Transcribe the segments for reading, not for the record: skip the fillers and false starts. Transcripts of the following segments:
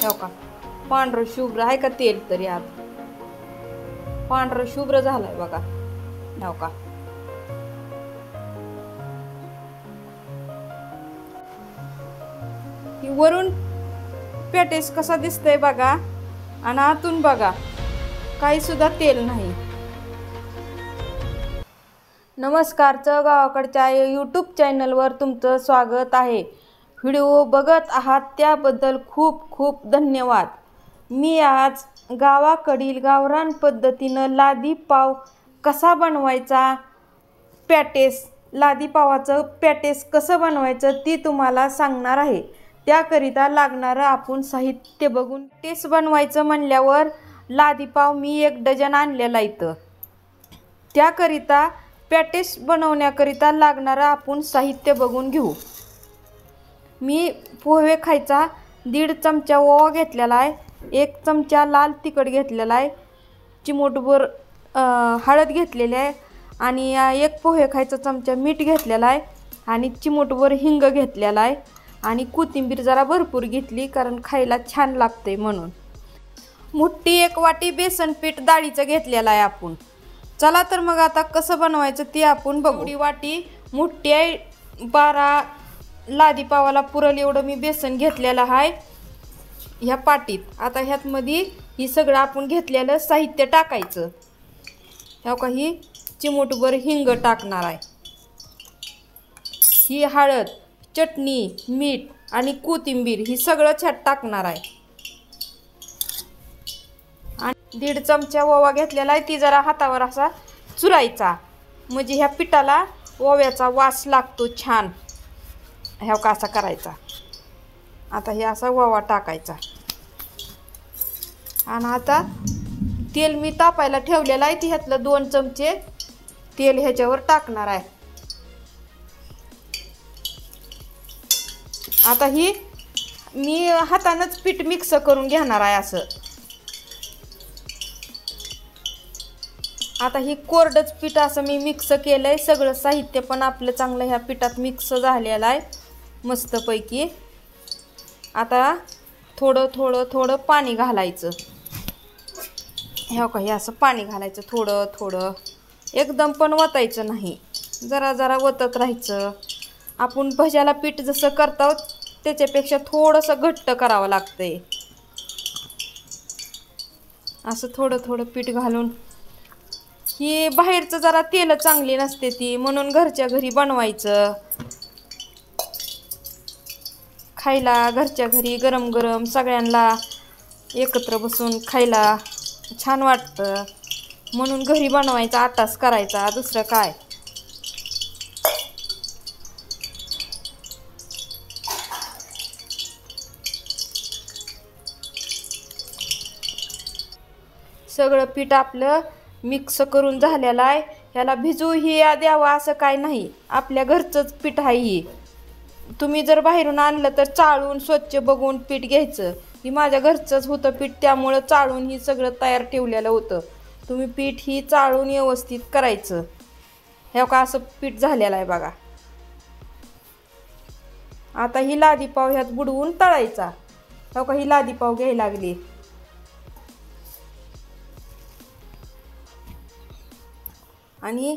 हो का पांढरं शुभ्र आहे का तेल तरी आत पांढरं शुभ्र झालंय बघा हो का वरून पॅटेस कसा दिसतंय बघा आणि आतून बघा काही सुद्धा तेल नाही। नमस्कार गावाकडच्या यूट्यूब चॅनलवर तुमचं स्वागत आहे। व्हिडिओ बघत आहात त्याबद्दल खूप खूप धन्यवाद। मी आज गावाकडील गावरान पद्धतीनं लादी पाव कसा बनवायचा लादी पावाचं पॅटेस कसं बनवायचं ती तुम्हाला सांगणार आहे। त्याकरिता लागणारं आपण साहित्य बघून पॅटेस बनवायचं म्हणल्यावर लादी पाव मी 1 डझन आणलेला इथं। त्याकरिता पॅटेस बनवण्याकरिता लागणारं आपण साहित्य बघून घेऊ। मी पोहे खायचा 1.5 चमचा ओवा घेतलेला आहे, 1 चमचा लाल तिखट घेतलेला आहे, चिमूटभर हळद घेतलेली आहे आणि 1 पोहे खायचा चमचा मीठ घेतलेला आहे आणि चिमूटभर हिंग घेतलेला आहे आणि कोथिंबीर जरा भरपूर घेतली कारण खायला छान लागते म्हणून। मोठी 1 वाटी बेसन पीठ डाळीचं घेतलेलं आहे आपण। चला तर मग आता कसं बनवायचं ते आपण बघू। एवढी वाटी मोठी आहे 12 लादी पावाला पुरल एवढं मी बेसन घेतलेलं आहे ह्या पाटीत। आता ह्यात मध्ये ही सगळं आपण घेतलेलं साहित्य टाकायचं। हो का ही चिमूटभर हिंग टाकणार आहे, ही हळद, चटणी, मीठ आणि कोथिंबीर ही सगळं ह्यात टाकणार आहे आणि 1.5 चमचा ओवा घेतलेला आहे ती जरा हातावर असा चुरायचा म्हणजे ह्या पिठाला ओव्याचा वास लागतो छान। ह्या का असा करायचा। आता हे असा ओवा टाकायचा आणि आता तेल मी तापायला ठेवलेलं आहे ती ह्यातलं 2 चमचे तेल ह्याच्यावर टाकणार आहे। आता ही मी हातानंच पीठ मिक्स करून घेणार आहे असं। आता ही कोरडच पीठ असं मी मिक्स केलंय, सगळं साहित्य पण आपलं चांगलं ह्या पिठात मिक्स झालेलं आहे मस्तपैकी। आता थोडं थोडं थोडं पाणी घालायचं। हो का हे असं पाणी घालायचं थोडं थोडं, एकदम पण वतायचं नाही, जरा जरा वतत राहायचं। आपण भज्याला पीठ जसं करतो त्याच्यापेक्षा थोडंसं घट्ट करावं लागतंय। असं थोडं थोडं पीठ घालून ही बाहेरचं जरा तेल चांगली नसते ती म्हणून घरच्या घरी बनवायचं। खायला घरच्या घरी गरम गरम सगळ्यांना एकत्र बसून खायला छान वाटतं म्हणून घरी बनवायचा आटास करायचा, दुसरं काय। सगळं पीठ आपलं मिक्स करून झालेलं आहे। ह्याला भिजू ही द्यावा असं काय नाही, आपल्या घरचंच पीठ आहे ही। तुम्ही जर बाहेरून आणलं तर चाळून स्वच्छ बघून पीठ घ्यायचं। ही माझ्या घरचंच होतं पीठ त्यामुळं चाळून ही सगळं तयार ठेवलेलं होतं। तुम्ही पीठ ही चाळून व्यवस्थित करायचं। हे का असं पीठ झालेलं आहे बघा। आता ही लादी पाव ह्यात बुडवून तळायचा। हो का ही लादी पाव घ्यायला लागली आणि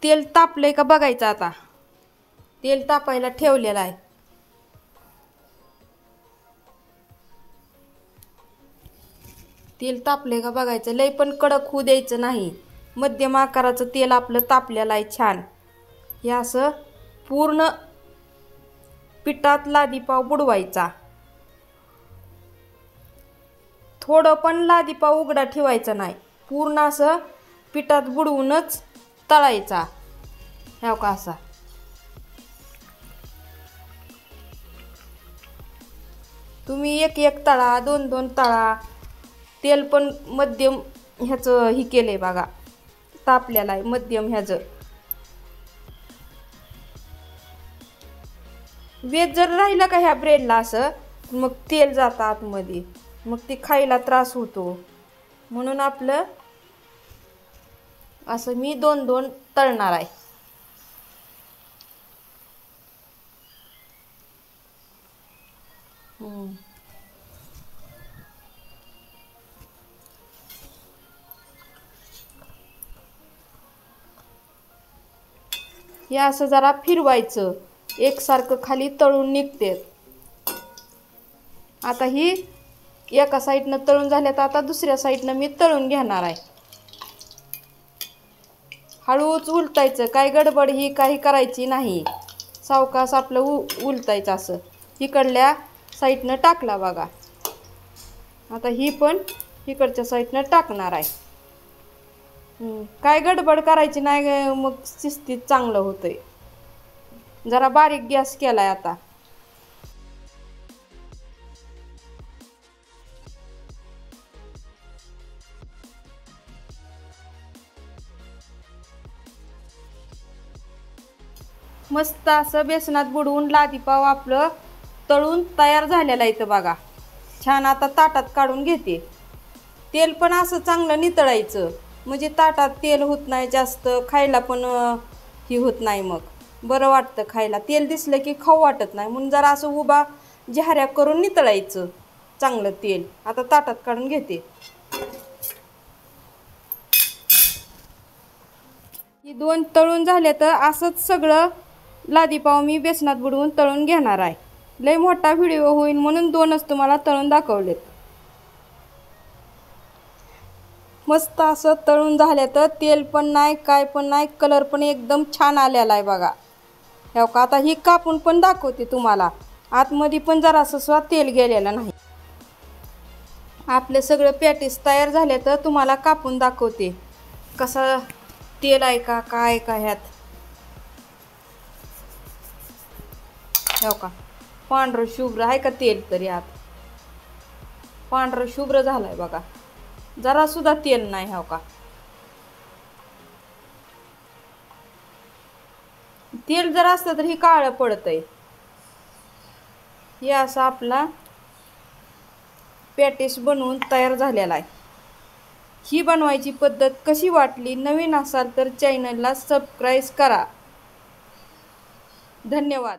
तेल तापलंय का बघायचं। आता तेल तापायला ठेवलेलं आहे। तेल तापलंय का बघायचं, लय पण कडक होऊ द्यायचं नाही, मध्यम आकाराचं तेल आपलं तापलेलं आहे छान। हे असं पूर्ण पिठात लादी पाव बुडवायचा, थोडं पण लादी पाव उघडा ठेवायचा नाही, पूर्ण असं पिठात बुडवूनच तळायचा। हो का असा तुम्ही 1-1 तळा, 2-2 तळा। तेल पण मध्यम ह्याचं ही केलंय बघा, तापलेलं आहे मध्यम ह्याचं। वेज जर राहिलं का ह्या ब्रेडला असं मग तेल जातं आतमध्ये, मग ती खायला त्रास होतो म्हणून आपलं असं मी 2-2 तळणार आहे। हे असं जरा फिरवायचं, एकसारखं खाली तळून निघते. आता ही एका साईडनं तळून झाल्यात, आता दुसऱ्या साईडनं मी तळून घेणार आहे. हळूच उलटायचं, काय गडबड ही काही करायची नाही. सावकाश आपलं उलटायचं असं. इकडल्या साईडनं टाकला बघा. आता ही पण इकडच्या साईडनं टाकणार आहे. काय गडबड करायची नाही, मग शिस्तीत चांगलं होतंय. जरा बारीक गॅस केलाय आता. मस्त असं बेसनात बुडवून लादीपाव आपलं तळून तयार झालेलं आहे बघा. छान आता ताटात काढून घेते. तेल पण असं चांगलं नितळायचं, म्हणजे ताटात तेल होत नाही जास्त, खायला पण ही होत नाही, मग बरं वाटतं खायला. तेल दिसलं की खाऊ वाटत नाही, म्हणून जरा असं उभा झाऱ्या करून नितळायचं चांगलं तेल. आता ताटात काढून घेते. ही 2 तळून झाले तर असंच सगळं लादीपाव मी बेसनात बुडवून तळून घेणार आहे. लय मोठा व्हिडिओ होईल म्हणून 2च तुम्हाला तळून दाखवलेत. मस्त असं तळून झाले तर तेल पण नाही, काय पण नाही, कलर पण एकदम छान आलेला आहे बघा. हो का, आता ही कापून पण दाखवते तुम्हाला. आतमध्ये पण जरासं सुद्धा तेल गेलेलं नाही. आपले सगळे पॅटीस तयार झाले तर तुम्हाला कापून दाखवते कसं तेल आहे का काय का ह्यात. हो का, पांढरं शुभ्र आहे का तेल तरी आत. पांढरं शुभ्र झालंय बघा, जरा सुद्धा तेल नाही. हो का, तेल जर असतं तर ही काळं पडतंय. हे असं आपला पॅटीस बनवून तयार झालेला आहे. ही बनवायची पद्धत कशी वाटली, नवीन असाल तर चॅनलला सबस्क्राईब करा. धन्यवाद.